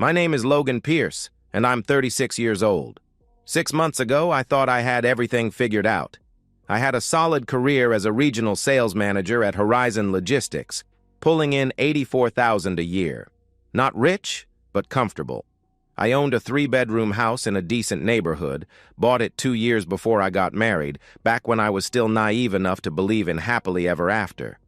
My name is Logan Pierce, and I'm 36 years old. 6 months ago, I thought I had everything figured out. I had a solid career as a regional sales manager at Horizon Logistics, pulling in $84,000 a year. Not rich, but comfortable. I owned a 3-bedroom house in a decent neighborhood, bought it 2 years before I got married, back when I was still naive enough to believe in happily ever after.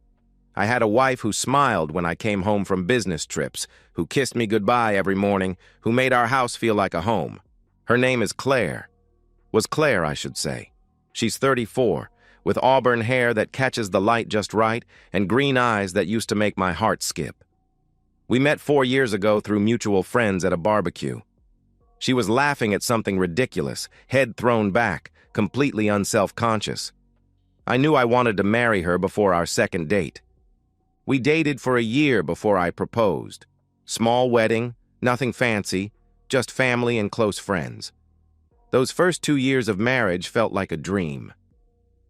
I had a wife who smiled when I came home from business trips, who kissed me goodbye every morning, who made our house feel like a home. Her name is Claire. Was Claire, I should say. She's 34, with auburn hair that catches the light just right and green eyes that used to make my heart skip. We met 4 years ago through mutual friends at a barbecue. She was laughing at something ridiculous, head thrown back, completely unself-conscious. I knew I wanted to marry her before our second date. We dated for a year before I proposed. Small wedding, nothing fancy, just family and close friends. Those first 2 years of marriage felt like a dream.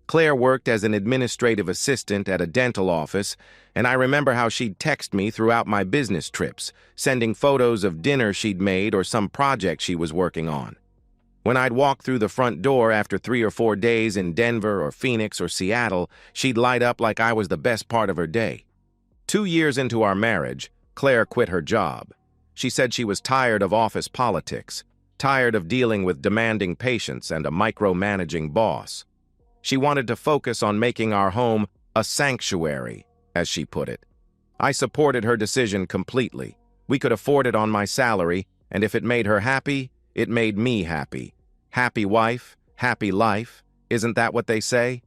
Claire worked as an administrative assistant at a dental office, and I remember how she'd text me throughout my business trips, sending photos of dinner she'd made or some project she was working on. When I'd walk through the front door after 3 or 4 days in Denver or Phoenix or Seattle, she'd light up like I was the best part of her day. 2 years into our marriage, Claire quit her job. She said she was tired of office politics, tired of dealing with demanding patients and a micromanaging boss. She wanted to focus on making our home a sanctuary, as she put it. I supported her decision completely. We could afford it on my salary, and if it made her happy, it made me happy. Happy wife, happy life. Isn't that what they say?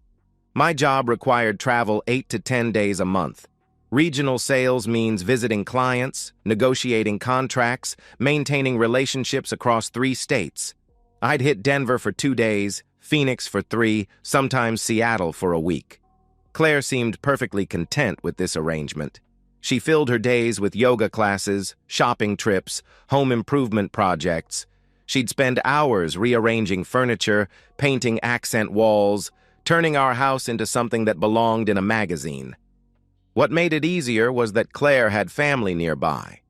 My job required travel 8 to 10 days a month. Regional sales means visiting clients, negotiating contracts, maintaining relationships across 3 states. I'd hit Denver for 2 days, Phoenix for 3, sometimes Seattle for a week. Claire seemed perfectly content with this arrangement. She filled her days with yoga classes, shopping trips, home improvement projects. She'd spend hours rearranging furniture, painting accent walls, turning our house into something that belonged in a magazine. What made it easier was that Claire had family nearby.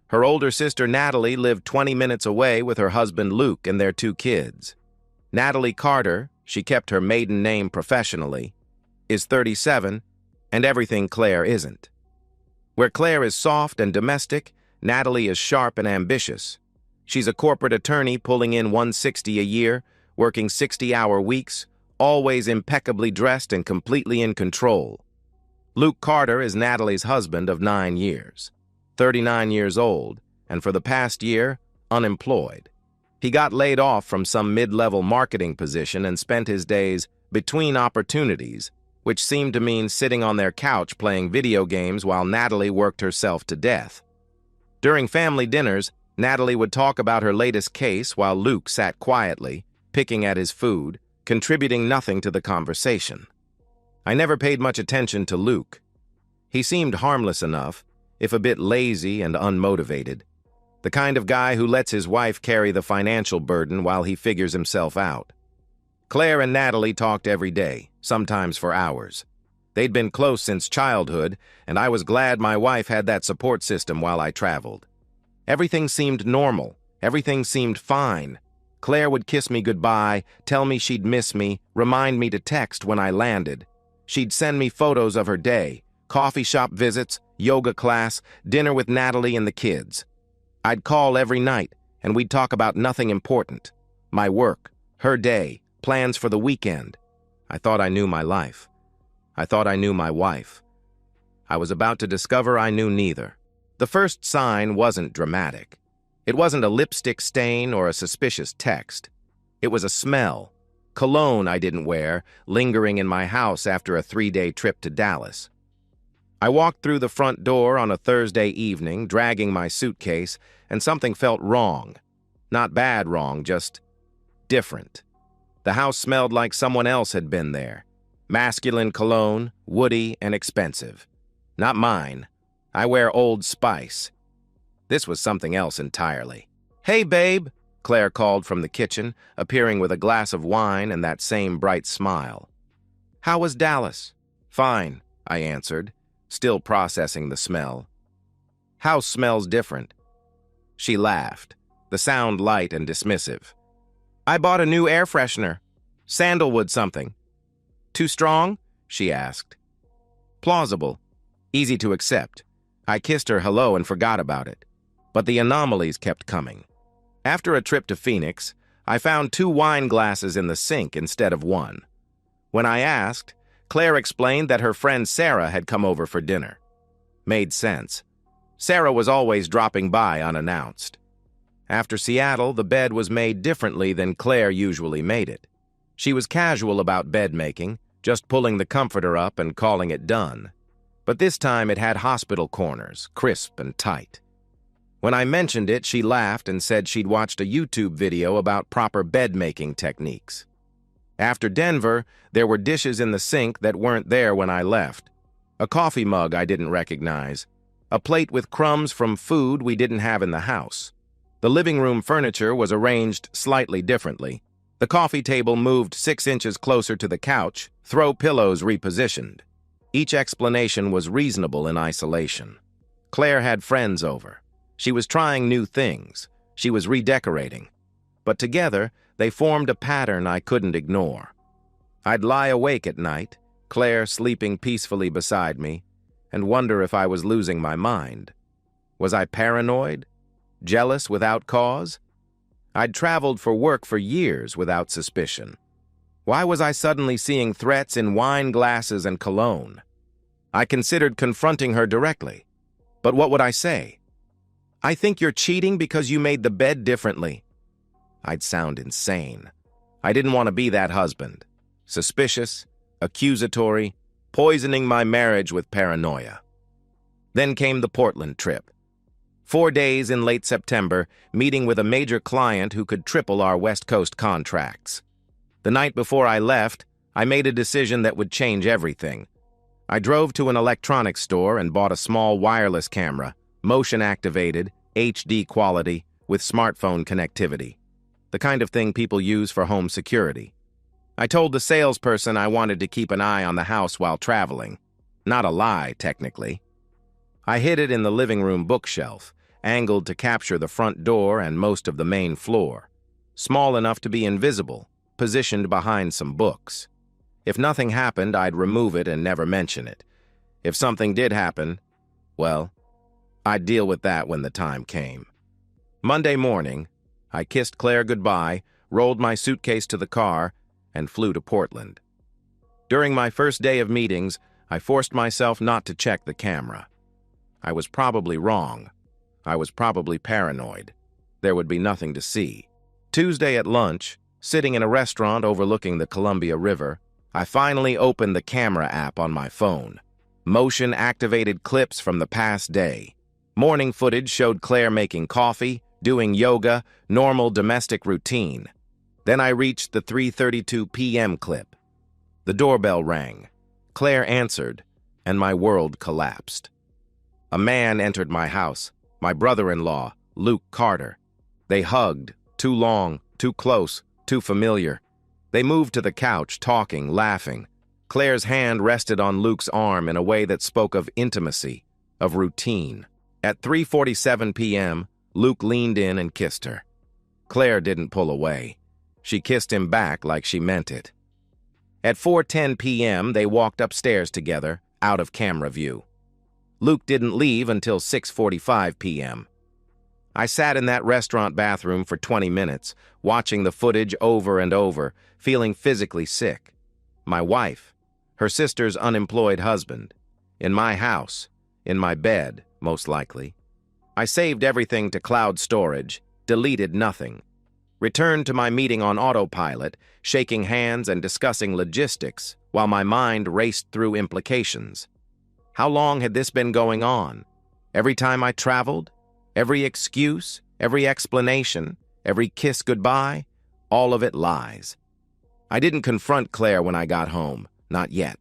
Her older sister Natalie lived 20 minutes away with her husband Luke and their 2 kids. Natalie Carter, she kept her maiden name professionally, is 37, and everything Claire isn't. Where Claire is soft and domestic, Natalie is sharp and ambitious. She's a corporate attorney pulling in $160 a year, working 60-hour weeks, always impeccably dressed and completely in control. Luke Carter is Natalie's husband of 9 years, 39 years old, and for the past year, unemployed. He got laid off from some mid-level marketing position and spent his days between opportunities, which seemed to mean sitting on their couch playing video games while Natalie worked herself to death. During family dinners, Natalie would talk about her latest case while Luke sat quietly, picking at his food, contributing nothing to the conversation. I never paid much attention to Luke. He seemed harmless enough, if a bit lazy and unmotivated. The kind of guy who lets his wife carry the financial burden while he figures himself out. Claire and Natalie talked every day, sometimes for hours. They'd been close since childhood, and I was glad my wife had that support system while I traveled. Everything seemed normal. Everything seemed fine. Claire would kiss me goodbye, tell me she'd miss me, remind me to text when I landed. She'd send me photos of her day, coffee shop visits, yoga class, dinner with Natalie and the kids. I'd call every night, and we'd talk about nothing important. My work, her day, plans for the weekend. I thought I knew my life. I thought I knew my wife. I was about to discover I knew neither. The first sign wasn't dramatic. It wasn't a lipstick stain or a suspicious text. It was a smell. Cologne I didn't wear, lingering in my house after a 3-day trip to Dallas. I walked through the front door on a Thursday evening, dragging my suitcase, and something felt wrong. Not bad wrong, just different. The house smelled like someone else had been there. Masculine cologne, woody and expensive. Not mine. I wear Old Spice. This was something else entirely. "Hey, babe," Claire called from the kitchen, appearing with a glass of wine and that same bright smile. "How was Dallas?" "Fine," I answered, still processing the smell. House smells different. She laughed, the sound light and dismissive. I bought a new air freshener. Sandalwood something. Too strong? She asked. Plausible. Easy to accept. I kissed her hello and forgot about it. But the anomalies kept coming. After a trip to Phoenix, I found 2 wine glasses in the sink instead of 1. When I asked, Claire explained that her friend Sarah had come over for dinner. Made sense. Sarah was always dropping by unannounced. After Seattle, the bed was made differently than Claire usually made it. She was casual about bed making, just pulling the comforter up and calling it done. But this time it had hospital corners, crisp and tight. When I mentioned it, she laughed and said she'd watched a YouTube video about proper bed-making techniques. After Denver, there were dishes in the sink that weren't there when I left. A coffee mug I didn't recognize. A plate with crumbs from food we didn't have in the house. The living room furniture was arranged slightly differently. The coffee table moved 6 inches closer to the couch, throw pillows repositioned. Each explanation was reasonable in isolation. Claire had friends over. She was trying new things. She was redecorating. But together, they formed a pattern I couldn't ignore. I'd lie awake at night, Claire sleeping peacefully beside me, and wonder if I was losing my mind. Was I paranoid? Jealous without cause? I'd traveled for work for years without suspicion. Why was I suddenly seeing threats in wine glasses and cologne? I considered confronting her directly. But what would I say? I think you're cheating because you made the bed differently. I'd sound insane. I didn't want to be that husband. Suspicious, accusatory, poisoning my marriage with paranoia. Then came the Portland trip. 4 days in late September, meeting with a major client who could triple our West Coast contracts. The night before I left, I made a decision that would change everything. I drove to an electronics store and bought a small wireless camera, motion-activated, HD quality, with smartphone connectivity. The kind of thing people use for home security. I told the salesperson I wanted to keep an eye on the house while traveling. Not a lie, technically. I hid it in the living room bookshelf, angled to capture the front door and most of the main floor. Small enough to be invisible, positioned behind some books. If nothing happened, I'd remove it and never mention it. If something did happen, well, I'd deal with that when the time came. Monday morning, I kissed Claire goodbye, rolled my suitcase to the car, and flew to Portland. During my first day of meetings, I forced myself not to check the camera. I was probably wrong. I was probably paranoid. There would be nothing to see. Tuesday at lunch, sitting in a restaurant overlooking the Columbia River, I finally opened the camera app on my phone. Motion-activated clips from the past day. Morning footage showed Claire making coffee, doing yoga, normal domestic routine. Then I reached the 3:32 p.m. clip. The doorbell rang. Claire answered, and my world collapsed. A man entered my house, my brother-in-law, Luke Carter. They hugged, too long, too close, too familiar. They moved to the couch, talking, laughing. Claire's hand rested on Luke's arm in a way that spoke of intimacy, of routine. At 3:47 p.m., Luke leaned in and kissed her. Claire didn't pull away. She kissed him back like she meant it. At 4:10 p.m., they walked upstairs together, out of camera view. Luke didn't leave until 6:45 p.m. I sat in that restaurant bathroom for 20 minutes, watching the footage over and over, feeling physically sick. My wife, her sister's unemployed husband, in my house, in my bed, most likely. I saved everything to cloud storage, deleted nothing. Returned to my meeting on autopilot, shaking hands and discussing logistics, while my mind raced through implications. How long had this been going on? Every time I traveled? Every excuse? Every explanation? Every kiss goodbye? All of it lies. I didn't confront Claire when I got home. Not yet.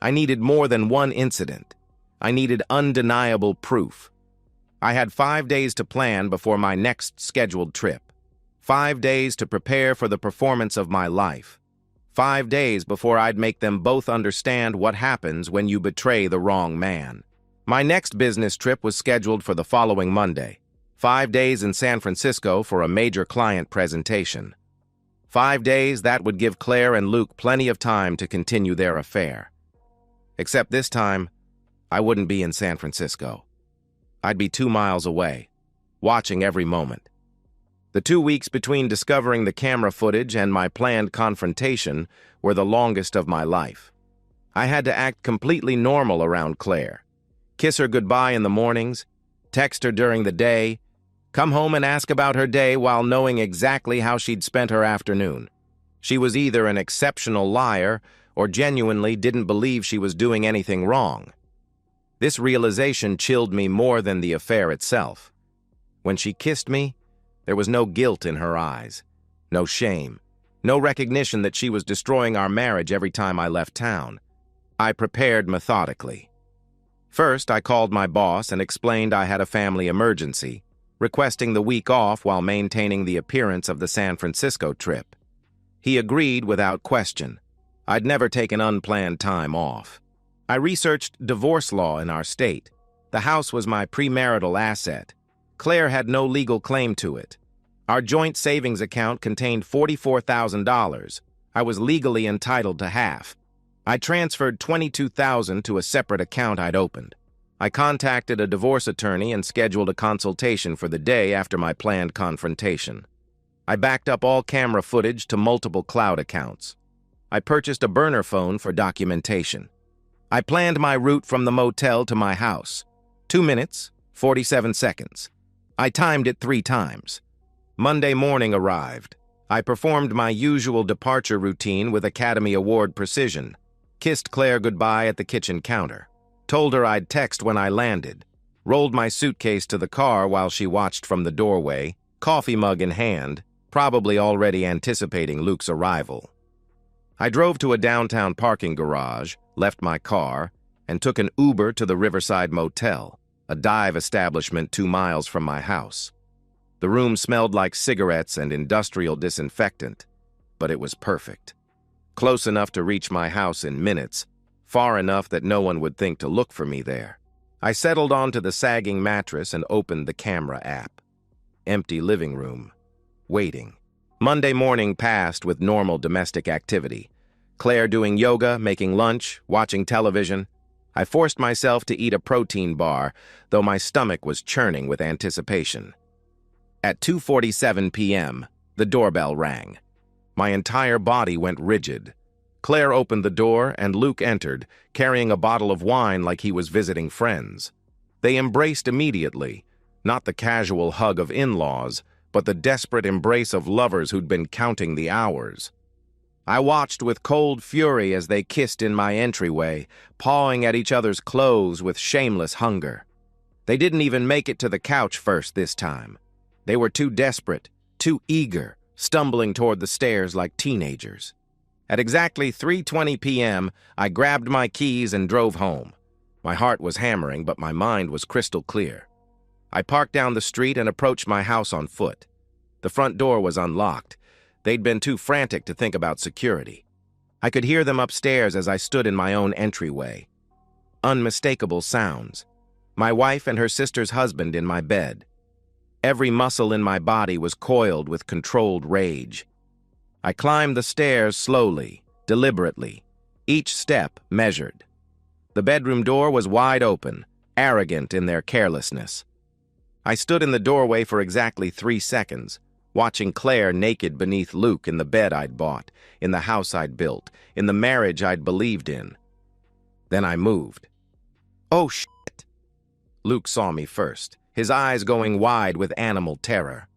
I needed more than one incident. I needed undeniable proof. I had 5 days to plan before my next scheduled trip. 5 days to prepare for the performance of my life. 5 days before I'd make them both understand what happens when you betray the wrong man. My next business trip was scheduled for the following Monday. 5 days in San Francisco for a major client presentation. 5 days that would give Claire and Luke plenty of time to continue their affair. Except this time, I wouldn't be in San Francisco. I'd be 2 miles away, watching every moment. The 2 weeks between discovering the camera footage and my planned confrontation were the longest of my life. I had to act completely normal around Claire. Kiss her goodbye in the mornings, text her during the day, come home and ask about her day while knowing exactly how she'd spent her afternoon. She was either an exceptional liar or genuinely didn't believe she was doing anything wrong. This realization chilled me more than the affair itself. When she kissed me, there was no guilt in her eyes, no shame, no recognition that she was destroying our marriage every time I left town. I prepared methodically. First, I called my boss and explained I had a family emergency, requesting the week off while maintaining the appearance of the San Francisco trip. He agreed without question. I'd never taken unplanned time off. I researched divorce law in our state. The house was my premarital asset. Claire had no legal claim to it. Our joint savings account contained $44,000. I was legally entitled to half. I transferred $22,000 to a separate account I'd opened. I contacted a divorce attorney and scheduled a consultation for the day after my planned confrontation. I backed up all camera footage to multiple cloud accounts. I purchased a burner phone for documentation. I planned my route from the motel to my house. 2 minutes, 47 seconds. I timed it 3 times. Monday morning arrived. I performed my usual departure routine with Academy Award precision. Kissed Claire goodbye at the kitchen counter. Told her I'd text when I landed. Rolled my suitcase to the car while she watched from the doorway, coffee mug in hand, probably already anticipating Luke's arrival. I drove to a downtown parking garage, left my car, and took an Uber to the Riverside Motel, a dive establishment 2 miles from my house. The room smelled like cigarettes and industrial disinfectant, but it was perfect. Close enough to reach my house in minutes, far enough that no one would think to look for me there. I settled onto the sagging mattress and opened the camera app. Empty living room. Waiting. Monday morning passed with normal domestic activity. Claire doing yoga, making lunch, watching television. I forced myself to eat a protein bar, though my stomach was churning with anticipation. At 2:47 p.m., the doorbell rang. My entire body went rigid. Claire opened the door and Luke entered, carrying a bottle of wine like he was visiting friends. They embraced immediately, not the casual hug of in-laws, but the desperate embrace of lovers who'd been counting the hours. I watched with cold fury as they kissed in my entryway, pawing at each other's clothes with shameless hunger. They didn't even make it to the couch first this time. They were too desperate, too eager, stumbling toward the stairs like teenagers. At exactly 3:20 p.m., I grabbed my keys and drove home. My heart was hammering, but my mind was crystal clear. I parked down the street and approached my house on foot. The front door was unlocked. They'd been too frantic to think about security. I could hear them upstairs as I stood in my own entryway. Unmistakable sounds. My wife and her sister's husband in my bed. Every muscle in my body was coiled with controlled rage. I climbed the stairs slowly, deliberately, each step measured. The bedroom door was wide open, arrogant in their carelessness. I stood in the doorway for exactly 3 seconds, watching Claire naked beneath Luke in the bed I'd bought, in the house I'd built, in the marriage I'd believed in. Then I moved. Oh, shit! Luke saw me first, his eyes going wide with animal terror.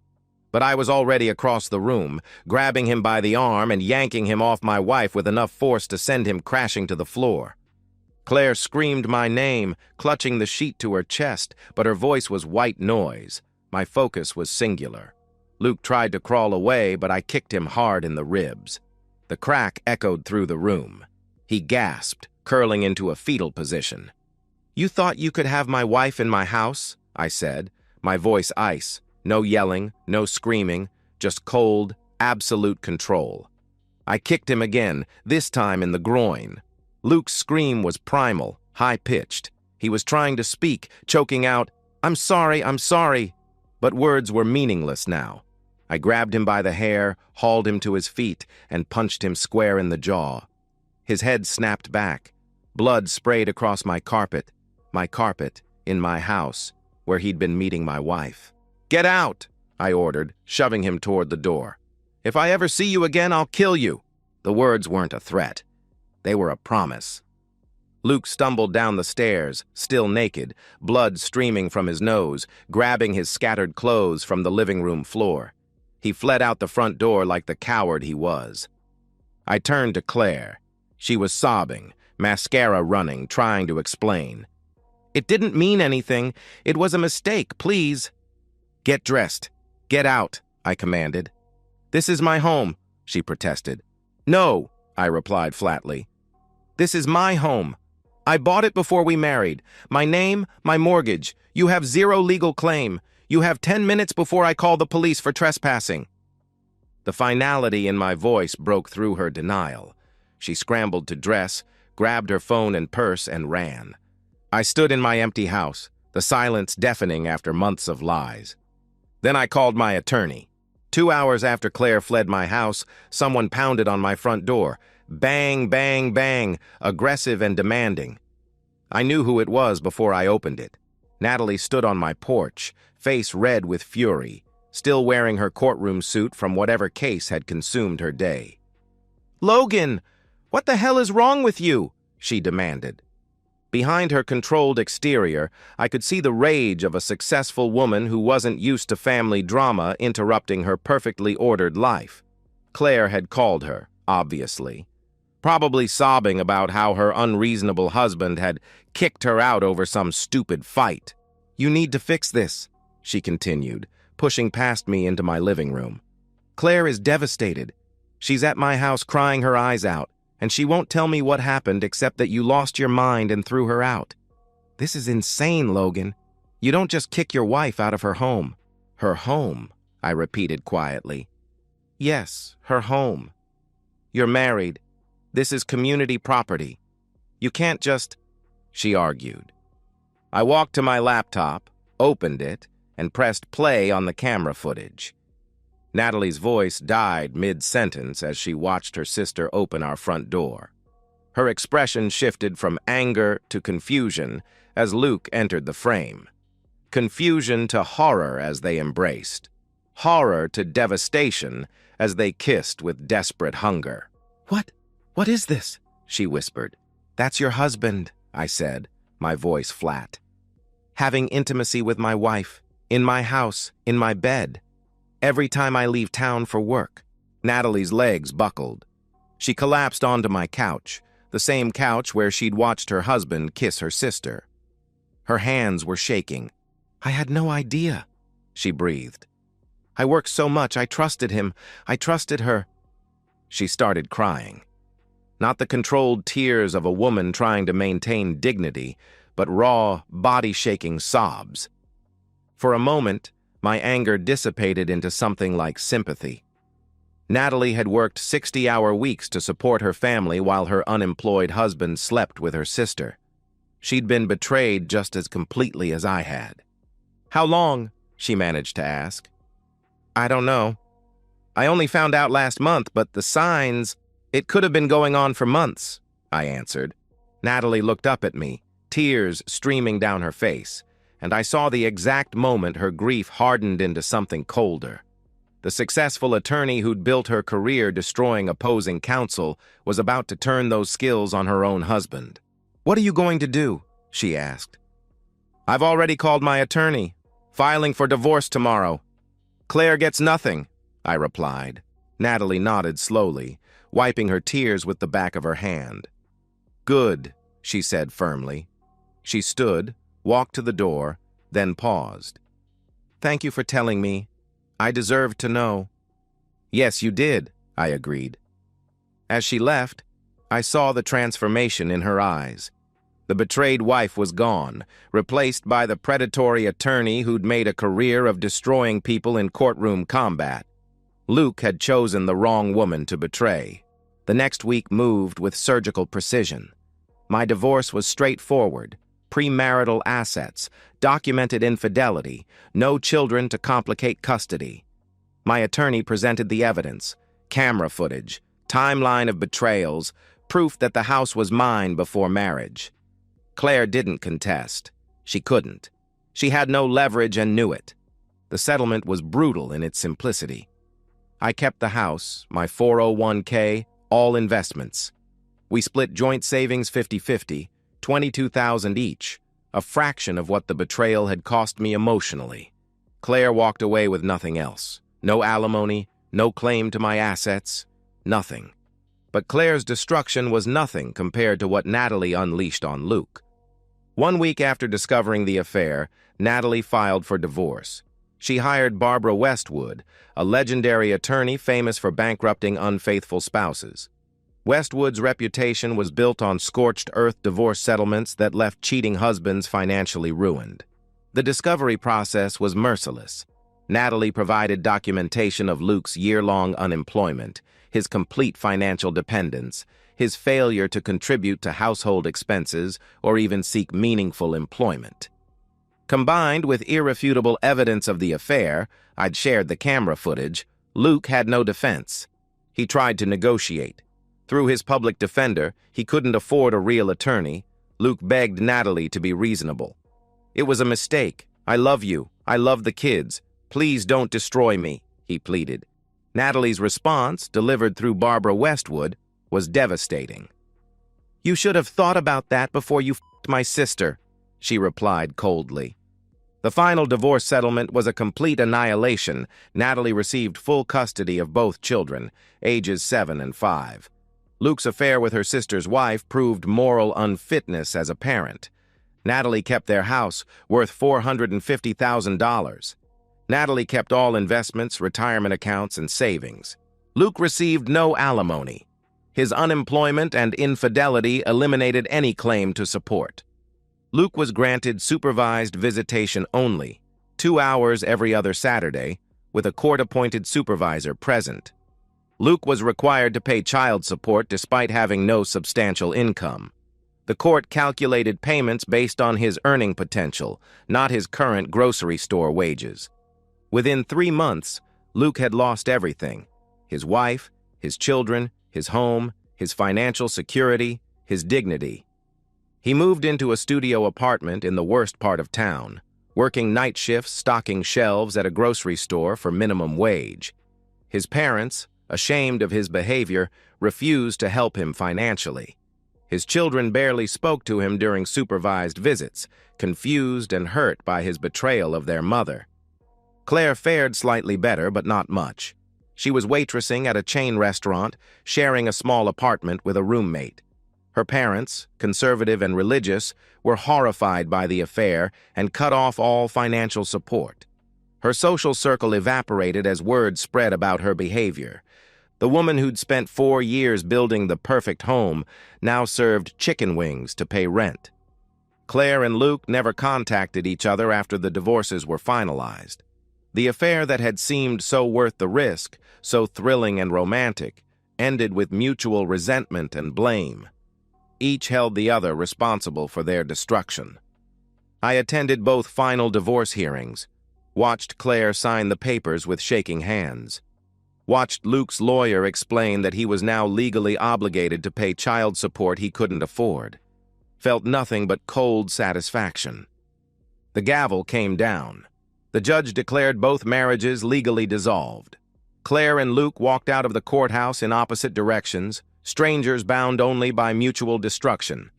But I was already across the room, grabbing him by the arm and yanking him off my wife with enough force to send him crashing to the floor. Claire screamed my name, clutching the sheet to her chest, but her voice was white noise. My focus was singular. Luke tried to crawl away, but I kicked him hard in the ribs. The crack echoed through the room. He gasped, curling into a fetal position. "You thought you could have my wife in my house?" I said, my voice ice. No yelling, no screaming, just cold, absolute control. I kicked him again, this time in the groin. Luke's scream was primal, high-pitched. He was trying to speak, choking out, I'm sorry, But words were meaningless now. I grabbed him by the hair, hauled him to his feet, and punched him square in the jaw. His head snapped back. Blood sprayed across my carpet in my house, where he'd been meeting my wife. "Get out!" I ordered, shoving him toward the door. "If I ever see you again, I'll kill you." The words weren't a threat. They were a promise. Luke stumbled down the stairs, still naked, blood streaming from his nose, grabbing his scattered clothes from the living room floor. He fled out the front door like the coward he was. I turned to Claire. She was sobbing, mascara running, trying to explain. "It didn't mean anything. It was a mistake, please." "Get dressed. Get out," I commanded. "This is my home," she protested. "No," I replied flatly. "This is my home. I bought it before we married. My name, my mortgage. You have zero legal claim. You have 10 minutes before I call the police for trespassing." The finality in my voice broke through her denial. She scrambled to dress, grabbed her phone and purse, and ran. I stood in my empty house, the silence deafening after months of lies. Then I called my attorney. 2 hours after Claire fled my house, someone pounded on my front door. Bang, bang, bang, aggressive and demanding. I knew who it was before I opened it. Natalie stood on my porch, face red with fury, still wearing her courtroom suit from whatever case had consumed her day. "Logan, what the hell is wrong with you?" she demanded. Behind her controlled exterior, I could see the rage of a successful woman who wasn't used to family drama interrupting her perfectly ordered life. Claire had called her, obviously, probably sobbing about how her unreasonable husband had kicked her out over some stupid fight. "You need to fix this," she continued, pushing past me into my living room. "Claire is devastated. She's at my house crying her eyes out, and she won't tell me what happened except that you lost your mind and threw her out. This is insane, Logan. You don't just kick your wife out of her home." "Her home," I repeated quietly. "Yes, her home. You're married. This is community property. You can't just—" she argued. I walked to my laptop, opened it, and pressed play on the camera footage. Natalie's voice died mid-sentence as she watched her sister open our front door. Her expression shifted from anger to confusion as Luke entered the frame. Confusion to horror as they embraced. Horror to devastation as they kissed with desperate hunger. What is this?" she whispered. "That's your husband," I said, my voice flat. "Having intimacy with my wife, in my house, in my bed. Every time I leave town for work." Natalie's legs buckled. She collapsed onto my couch, the same couch where she'd watched her husband kiss her sister. Her hands were shaking. "I had no idea," she breathed. "I worked so much, I trusted him. I trusted her." She started crying. Not the controlled tears of a woman trying to maintain dignity, but raw, body-shaking sobs. For a moment, my anger dissipated into something like sympathy. Natalie had worked 60-hour weeks to support her family while her unemployed husband slept with her sister. She'd been betrayed just as completely as I had. "How long?" she managed to ask. "I don't know. I only found out last month, but the signs, it could have been going on for months," I answered. Natalie looked up at me, tears streaming down her face, and I saw the exact moment her grief hardened into something colder. The successful attorney who'd built her career destroying opposing counsel was about to turn those skills on her own husband. "What are you going to do?" she asked. "I've already called my attorney. Filing for divorce tomorrow." "Claire gets nothing," I replied. Natalie nodded slowly, wiping her tears with the back of her hand. "Good," she said firmly. She stood, walked to the door, then paused. "Thank you for telling me. I deserved to know." "Yes, you did," I agreed. As she left, I saw the transformation in her eyes. The betrayed wife was gone, replaced by the predatory attorney who'd made a career of destroying people in courtroom combat. Luke had chosen the wrong woman to betray. The next week moved with surgical precision. My divorce was straightforward, premarital assets, documented infidelity, no children to complicate custody. My attorney presented the evidence, camera footage, timeline of betrayals, proof that the house was mine before marriage. Claire didn't contest. She couldn't. She had no leverage and knew it. The settlement was brutal in its simplicity. I kept the house, my 401k, all investments. We split joint savings 50-50, $22,000 each, a fraction of what the betrayal had cost me emotionally. Claire walked away with nothing else. No alimony, no claim to my assets, nothing. But Claire's destruction was nothing compared to what Natalie unleashed on Luke. 1 week after discovering the affair, Natalie filed for divorce. She hired Barbara Westwood, a legendary attorney famous for bankrupting unfaithful spouses. Westwood's reputation was built on scorched-earth divorce settlements that left cheating husbands financially ruined. The discovery process was merciless. Natalie provided documentation of Luke's year-long unemployment, his complete financial dependence, his failure to contribute to household expenses or even seek meaningful employment. Combined with irrefutable evidence of the affair, I'd shared the camera footage, Luke had no defense. He tried to negotiate. Through his public defender, he couldn't afford a real attorney. Luke begged Natalie to be reasonable. "It was a mistake. I love you. I love the kids. Please don't destroy me," he pleaded. Natalie's response, delivered through Barbara Westwood, was devastating. "You should have thought about that before you f***ed my sister," she replied coldly. The final divorce settlement was a complete annihilation. Natalie received full custody of both children, ages 7 and 5. Luke's affair with her sister's wife proved moral unfitness as a parent. Natalie kept their house, worth $450,000. Natalie kept all investments, retirement accounts, and savings. Luke received no alimony. His unemployment and infidelity eliminated any claim to support. Luke was granted supervised visitation only, 2 hours every other Saturday, with a court-appointed supervisor present. Luke was required to pay child support despite having no substantial income. The court calculated payments based on his earning potential, not his current grocery store wages. Within 3 months, Luke had lost everything: his wife, his children, his home, his financial security, his dignity. He moved into a studio apartment in the worst part of town, working night shifts stocking shelves at a grocery store for minimum wage. His parents, ashamed of his behavior, refused to help him financially. His children barely spoke to him during supervised visits, confused and hurt by his betrayal of their mother. Claire fared slightly better, but not much. She was waitressing at a chain restaurant, sharing a small apartment with a roommate. Her parents, conservative and religious, were horrified by the affair and cut off all financial support. Her social circle evaporated as word spread about her behavior. The woman who'd spent 4 years building the perfect home now served chicken wings to pay rent. Claire and Luke never contacted each other after the divorces were finalized. The affair that had seemed so worth the risk, so thrilling and romantic, ended with mutual resentment and blame. Each held the other responsible for their destruction. I attended both final divorce hearings, watched Claire sign the papers with shaking hands, watched Luke's lawyer explain that he was now legally obligated to pay child support he couldn't afford, felt nothing but cold satisfaction. The gavel came down. The judge declared both marriages legally dissolved. Claire and Luke walked out of the courthouse in opposite directions, strangers bound only by mutual destruction.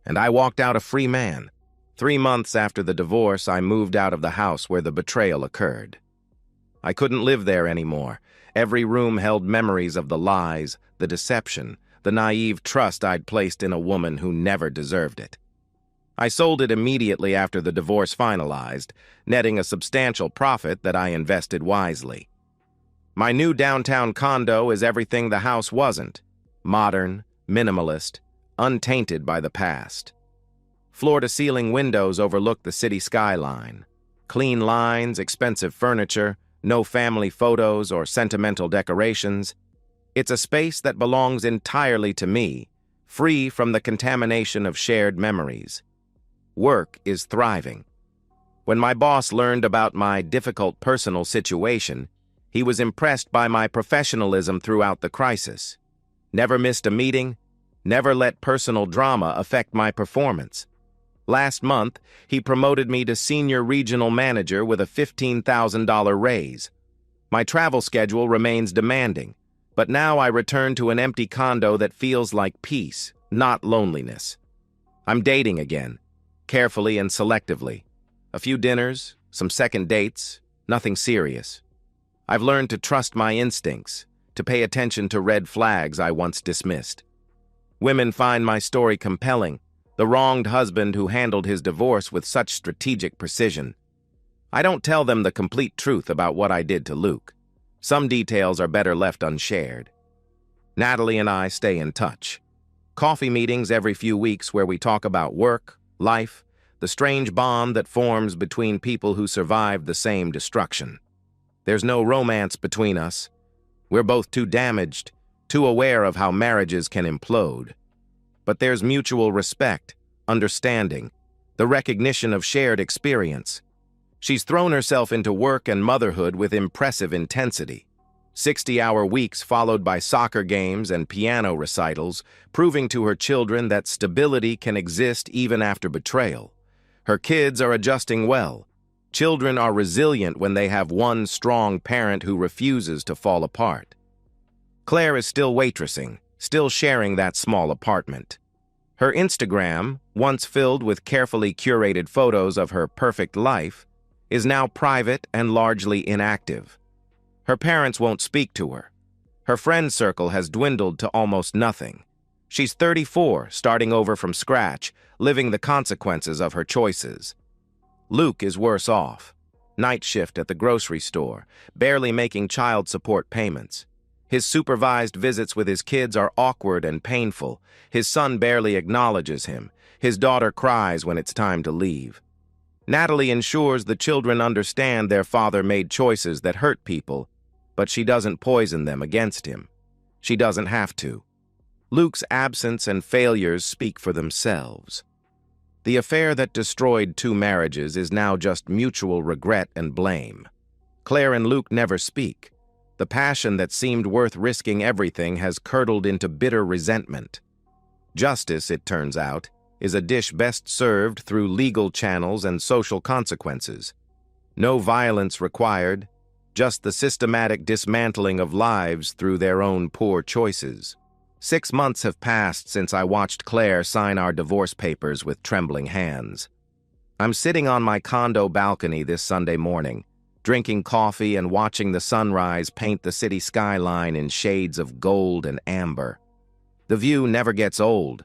And I walked out a free man. 3 months after the divorce, I moved out of the house where the betrayal occurred. I couldn't live there anymore. Every room held memories of the lies, the deception, the naive trust I'd placed in a woman who never deserved it. I sold it immediately after the divorce finalized, netting a substantial profit that I invested wisely. My new downtown condo is everything the house wasn't: modern, minimalist, untainted by the past. Floor-to-ceiling windows overlook the city skyline. Clean lines, expensive furniture, no family photos or sentimental decorations. It's a space that belongs entirely to me, free from the contamination of shared memories. Work is thriving. When my boss learned about my difficult personal situation, he was impressed by my professionalism throughout the crisis. Never missed a meeting, never let personal drama affect my performance. Last month, he promoted me to senior regional manager with a $15,000 raise. My travel schedule remains demanding, but now I return to an empty condo that feels like peace, not loneliness. I'm dating again, carefully and selectively. A few dinners, some second dates, nothing serious. I've learned to trust my instincts, to pay attention to red flags I once dismissed. Women find my story compelling, the wronged husband who handled his divorce with such strategic precision. I don't tell them the complete truth about what I did to Luke. Some details are better left unshared. Natalie and I stay in touch. Coffee meetings every few weeks where we talk about work, life, the strange bond that forms between people who survived the same destruction. There's no romance between us. We're both too damaged, too aware of how marriages can implode. But there's mutual respect, understanding, the recognition of shared experience. She's thrown herself into work and motherhood with impressive intensity. 60-hour weeks followed by soccer games and piano recitals, proving to her children that stability can exist even after betrayal. Her kids are adjusting well. Children are resilient when they have one strong parent who refuses to fall apart. Claire is still waitressing, still sharing that small apartment. Her Instagram, once filled with carefully curated photos of her perfect life, is now private and largely inactive. Her parents won't speak to her. Her friend circle has dwindled to almost nothing. She's 34, starting over from scratch, living the consequences of her choices. Luke is worse off. Night shift at the grocery store, barely making child support payments. His supervised visits with his kids are awkward and painful. His son barely acknowledges him. His daughter cries when it's time to leave. Natalie ensures the children understand their father made choices that hurt people, but she doesn't poison them against him. She doesn't have to. Luke's absence and failures speak for themselves. The affair that destroyed 2 marriages is now just mutual regret and blame. Claire and Luke never speak. The passion that seemed worth risking everything has curdled into bitter resentment. Justice, it turns out, is a dish best served through legal channels and social consequences. No violence required, just the systematic dismantling of lives through their own poor choices. 6 months have passed since I watched Claire sign our divorce papers with trembling hands. I'm sitting on my condo balcony this Sunday morning, drinking coffee and watching the sunrise paint the city skyline in shades of gold and amber. The view never gets old.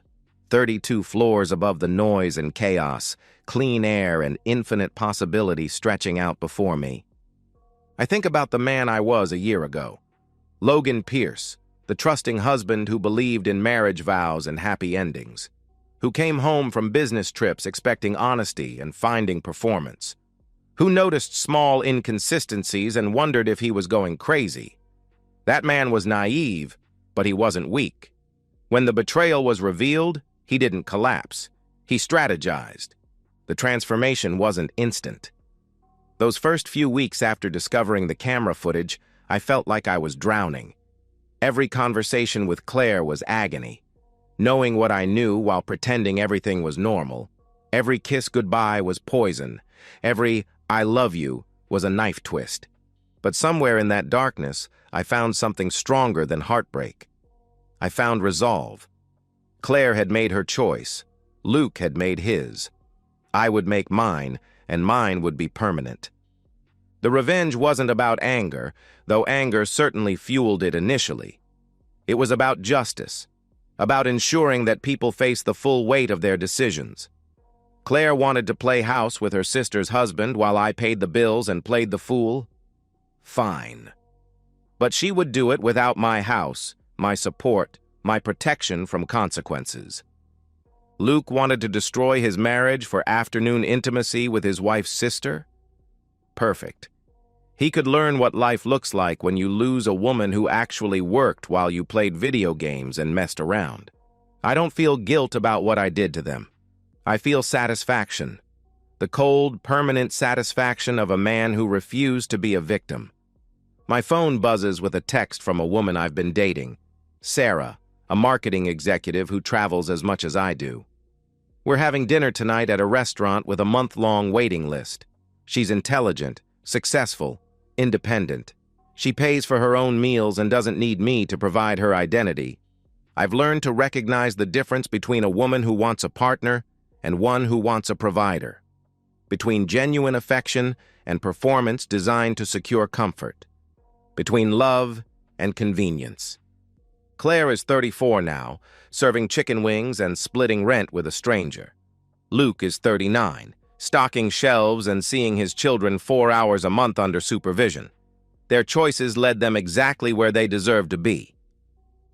32 floors above the noise and chaos, clean air and infinite possibility stretching out before me. I think about the man I was a year ago. Logan Pierce, the trusting husband who believed in marriage vows and happy endings, who came home from business trips expecting honesty and finding performance, who noticed small inconsistencies and wondered if he was going crazy. That man was naive, but he wasn't weak. When the betrayal was revealed, he didn't collapse. He strategized. The transformation wasn't instant. Those first few weeks after discovering the camera footage, I felt like I was drowning. Every conversation with Claire was agony. Knowing what I knew while pretending everything was normal. Every kiss goodbye was poison. Every "I love you" was a knife twist. But somewhere in that darkness, I found something stronger than heartbreak. I found resolve. Claire had made her choice. Luke had made his. I would make mine, and mine would be permanent. The revenge wasn't about anger, though anger certainly fueled it initially. It was about justice, about ensuring that people face the full weight of their decisions. Claire wanted to play house with her sister's husband while I paid the bills and played the fool. Fine. But she would do it without my house, my support, my protection from consequences. Luke wanted to destroy his marriage for afternoon intimacy with his wife's sister? Perfect. He could learn what life looks like when you lose a woman who actually worked while you played video games and messed around. I don't feel guilt about what I did to them. I feel satisfaction. The cold, permanent satisfaction of a man who refused to be a victim. My phone buzzes with a text from a woman I've been dating, Sarah, a marketing executive who travels as much as I do. We're having dinner tonight at a restaurant with a month-long waiting list. She's intelligent, successful, independent. She pays for her own meals and doesn't need me to provide her identity. I've learned to recognize the difference between a woman who wants a partner and one who wants a provider, between genuine affection and performance designed to secure comfort, between love and convenience. Claire is 34 now, serving chicken wings and splitting rent with a stranger. Luke is 39, stocking shelves and seeing his children 4 hours a month under supervision. Their choices led them exactly where they deserve to be.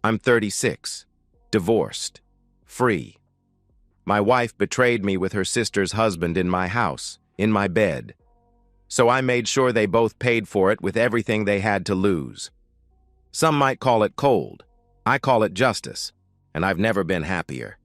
I'm 36, divorced, free. My wife betrayed me with her sister's husband in my house, in my bed. So I made sure they both paid for it with everything they had to lose. Some might call it cold. I call it justice, and I've never been happier.